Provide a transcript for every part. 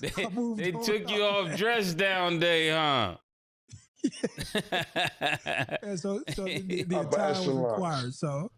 they took you off dress down day, huh? And so the attire was required. So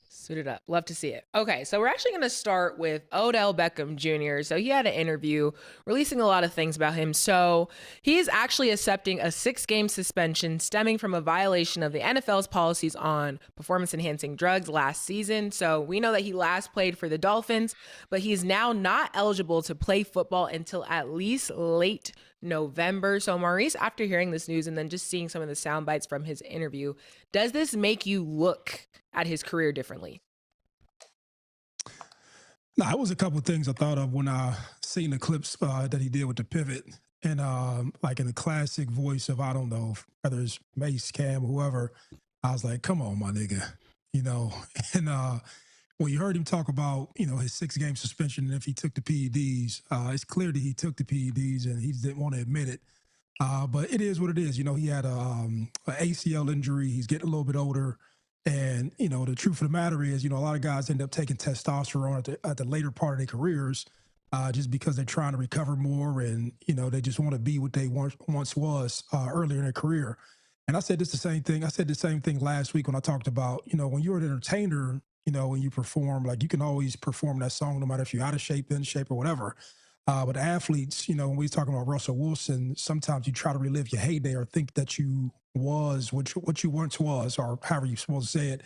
suited up. Love to see it. Okay, so we're actually going to start with Odell Beckham Jr. So he had an interview releasing a lot of things about him. So he is actually accepting a 6-game suspension stemming from a violation of the NFL's policies on performance-enhancing drugs last season. So we know that he last played for the Dolphins, but he's now not eligible to play football until at least late November. So Maurice, after hearing this news and then just seeing some of the sound bites from his interview, does this make you look at his career differently? No, it was a couple of things I thought of when I seen the clips that he did with the pivot, and like in the classic voice of, I don't know, whether it's Mase, Cam, whoever, I was like, come on, my nigga, you know. And when you heard him talk about, you know, his 6-game suspension and if he took the PEDs, it's clear that he took the PEDs and he didn't want to admit it. But it is what it is. You know, he had an ACL injury. He's getting a little bit older. And, you know, the truth of the matter is, you know, a lot of guys end up taking testosterone at the later part of their careers just because they're trying to recover more and, you know, they just want to be what they once was earlier in their career. And I said the same thing. I said the same thing last week when I talked about, you know, when you're an entertainer, you know, when you perform, like you can always perform that song no matter if you're out of shape, in shape, or whatever. But athletes, you know, when we was talking about Russell Wilson, sometimes you try to relive your heyday or think that you was what you once was, or however you're supposed to say it.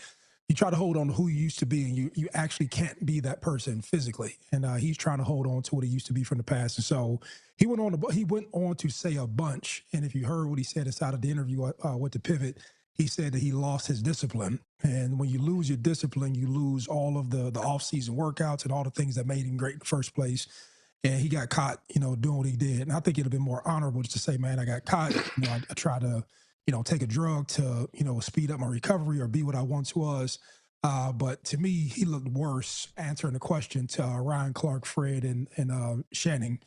You try to hold on to who you used to be, and you actually can't be that person physically. And he's trying to hold on to what he used to be from the past. And so he went on to say a bunch. And if you heard what he said inside of the interview with the pivot, he said that he lost his discipline. And when you lose your discipline, you lose all of the off-season workouts and all the things that made him great in the first place. And he got caught, you know, doing what he did. And I think it'd have been more honorable just to say, man, I got caught. You know, I tried to, you know, take a drug to, you know, speed up my recovery or be what I once was. But to me, he looked worse answering the question to Ryan Clark, Fred, and Shannon.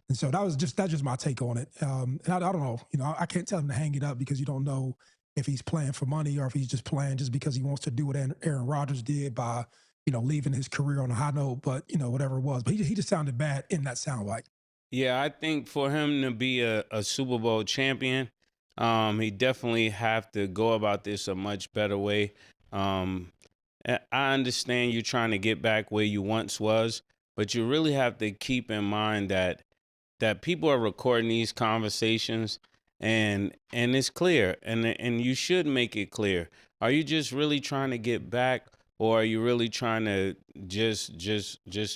And so that's just my take on it. And I don't know, you know, I can't tell him to hang it up because you don't know if he's playing for money or if he's just playing just because he wants to do what Aaron Rodgers did by, you know, leaving his career on a high note, but, you know, whatever it was. But he just sounded bad in that soundbite. Yeah, I think for him to be a Super Bowl champion, he definitely have to go about this a much better way. I understand you trying to get back where you once was, but you really have to keep in mind that people are recording these conversations, and it's clear, and you should make it clear. Are you just really trying to get back? Or are you really trying to just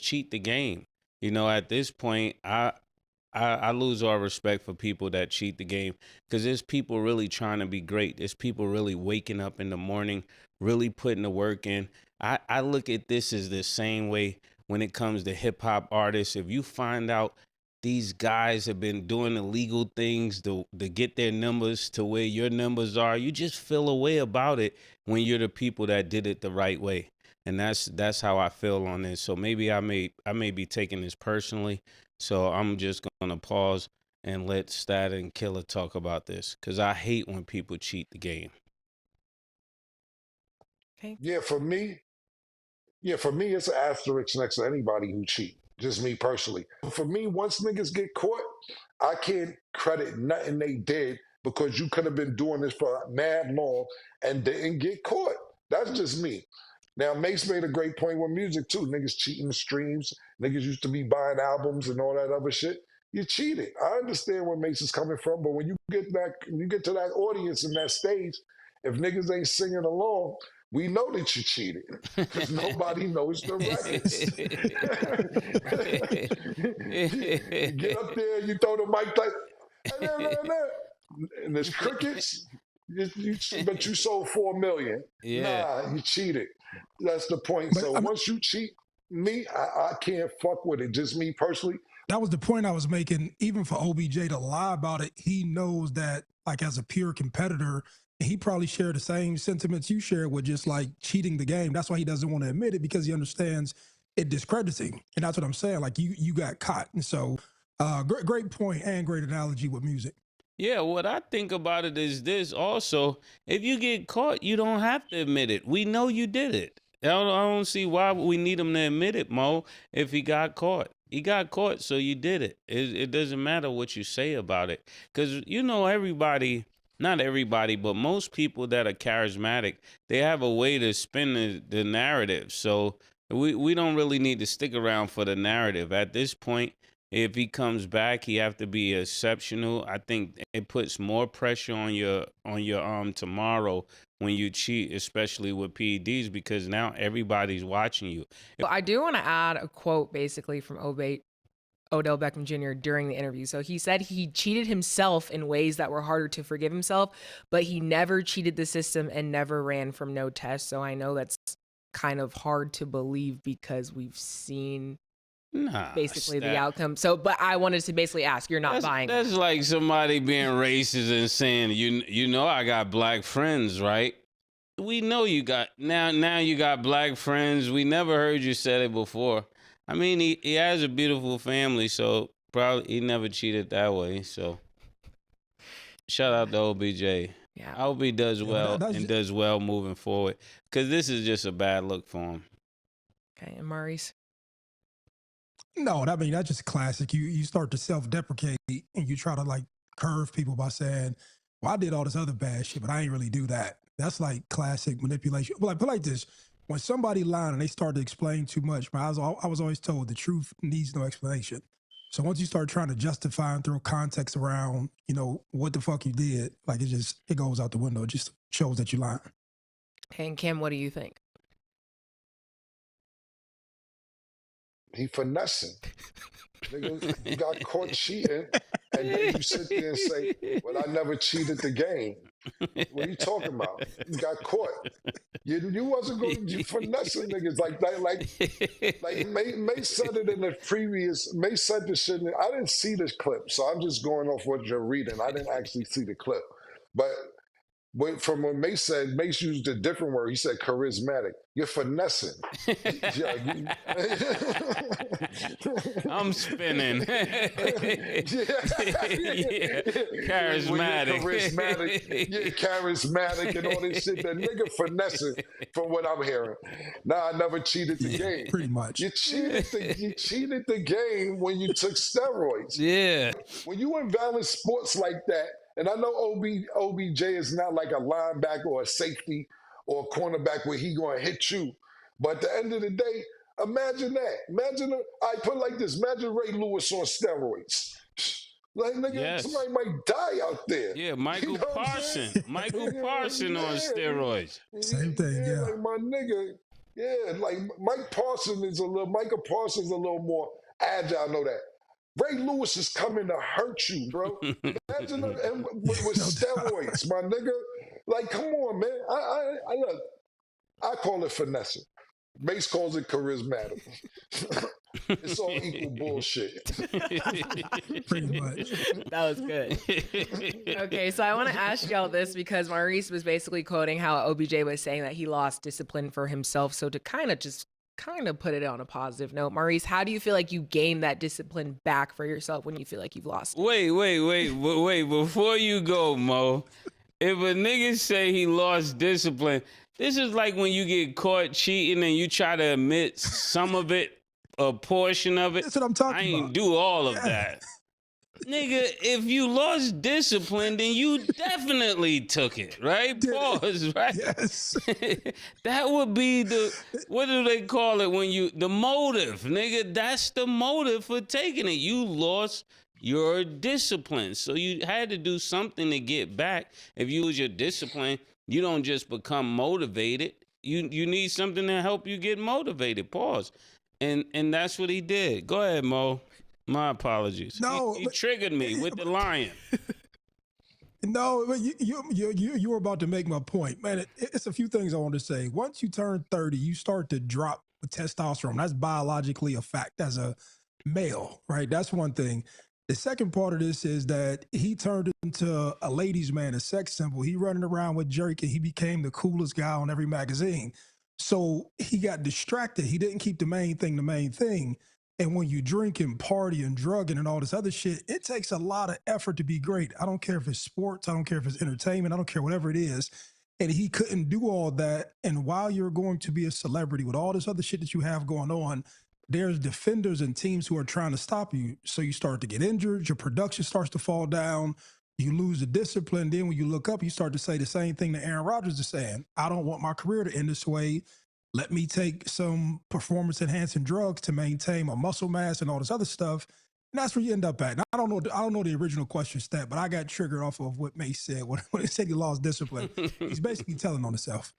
cheat the game? You know, at this point, I lose all respect for people that cheat the game because there's people really trying to be great. There's people really waking up in the morning, really putting the work in. I look at this as the same way when it comes to hip hop artists. If you find out these guys have been doing illegal things to get their numbers to where your numbers are, you just feel a way about it when you're the people that did it the right way. And that's how I feel on this. So maybe I may be taking this personally. So I'm just gonna pause and let Stat and Killer talk about this because I hate when people cheat the game. Okay. Yeah, for me, it's an asterisk next to anybody who cheat. Just me personally. For me, once niggas get caught, I can't credit nothing they did because you could have been doing this for mad long and didn't get caught. That's just me. Now, Mase made a great point with music too. Niggas cheating the streams. Niggas used to be buying albums and all that other shit. You cheated. I understand where Mase is coming from, but when you get to that audience and that stage, if niggas ain't singing along, we know that you cheated because nobody knows the records. You get up there, you throw the mic like, and there's crickets, but you sold 4 million. Yeah. Nah, you cheated. That's the point. But, So once you cheat me, I can't fuck with it. Just me personally. That was the point I was making. Even for OBJ to lie about it, he knows that, like, as a pure competitor, he probably shared the same sentiments you share with just like cheating the game. That's why he doesn't want to admit it, because he understands it discredits him. And that's what I'm saying. Like, you got caught. And so great point and great analogy with music. Yeah, what I think about it is this also. If you get caught, you don't have to admit it. We know you did it. I don't see why we need him to admit it, Mo, if he got caught. He got caught, so you did it. It doesn't matter what you say about it. Because, everybody, not everybody, but most people that are charismatic, they have a way to spin the narrative. So we don't really need to stick around for the narrative. At this point, if he comes back, he have to be exceptional. I think it puts more pressure on your tomorrow when you cheat, especially with PEDs, because now everybody's watching you. I do want to add a quote basically from Odell Beckham Jr. during the interview. So he said he cheated himself in ways that were harder to forgive himself, but he never cheated the system and never ran from no test. So I know that's kind of hard to believe because we've seen basically the outcome. So, but I wanted to basically ask, you're not buying That's that. like somebody being racist and saying, I got black friends, right? We know you got, now you got black friends. We never heard you said it before. I mean, he has a beautiful family, so probably he never cheated that way. So shout out to OBJ. Yeah. I hope he does well and does well moving forward, because this is just a bad look for him. Okay, and Maurice? No, I mean, that's just classic. You start to self-deprecate and you try to like curve people by saying, well, I did all this other bad shit, but I ain't really do that. That's like classic manipulation. But like this, when somebody lying and they start to explain too much, I was always told the truth needs no explanation. So once you start trying to justify and throw context around, what the fuck you did, like it goes out the window. It just shows that you're lying. And Kim, what do you think? He finessing. Nigga, you got caught cheating, and then you sit there and say, well, I never cheated the game. What are you talking about? You got caught. You wasn't going to finessing niggas like May said it in the previous. May said this shit. I didn't see this clip, so I'm just going off what you're reading. I didn't actually see the clip, but from what Mase said, Mase used a different word. He said charismatic. You're finessing. I'm spinning. Charismatic. Charismatic. Charismatic and all this shit. That nigga finessing from what I'm hearing. Nah, I never cheated the game. Pretty much. You cheated the game when you took steroids. Yeah. When you in violent sports like that, and I know OBJ is not like a linebacker or a safety or a cornerback where he going to hit you. But at the end of the day, imagine that. I put it like this. Imagine Ray Lewis on steroids. Like, nigga, yes. Somebody might die out there. Yeah, Michael Parsons. Michael Parsons on steroids. Same thing, yeah. Like my nigga, like Micah Parsons is a little more agile, I know that. Ray Lewis is coming to hurt you, bro. Imagine with steroids, my nigga. Like, come on, man. I look. I call it finessing. Mase calls it charismatic. It's all equal bullshit. Pretty much. That was good. Okay, so I want to ask y'all this because Maurice was basically quoting how OBJ was saying that he lost discipline for himself. So to kind of put it on a positive note, Maurice, how do you feel like you gain that discipline back for yourself when you feel like you've lost? Wait. Before you go, Mo, if a nigga say he lost discipline, this is like when you get caught cheating and you try to admit some of it, a portion of it. That's what I'm talking about. I ain't do all of that. Nigga, if you lost discipline, then you definitely took it, right? Pause, right? Yes. That would be what do they call it the motive, nigga? That's the motive for taking it. You lost your discipline. So you had to do something to get back. If you lose your discipline, you don't just become motivated. You need something to help you get motivated. Pause. And that's what he did. Go ahead, Mo. My apologies. No, he triggered me with the lion. No, but you were about to make my point, man. It's a few things I want to say. Once you turn 30, you start to drop testosterone. That's biologically a fact as a male, right? That's one thing. The second part of this is that he turned into a ladies' man, a sex symbol. He running around with Jerk, and he became the coolest guy on every magazine. So he got distracted. He didn't keep the main thing. And when you drink and party and drugging and all this other shit, it takes a lot of effort to be great. I don't care if it's sports. I don't care if it's entertainment. I don't care whatever it is. And he couldn't do all that. And while you're going to be a celebrity with all this other shit that you have going on, there's defenders and teams who are trying to stop you. So you start to get injured, your production starts to fall down, you lose the discipline. Then when you look up, you start to say the same thing that Aaron Rodgers is saying. I don't want my career to end this way. Let me take some performance enhancing drugs to maintain my muscle mass and all this other stuff. And that's where you end up at. Now, I don't know the original question stat, but I got triggered off of what Mase said when he said he lost discipline. He's basically telling on himself.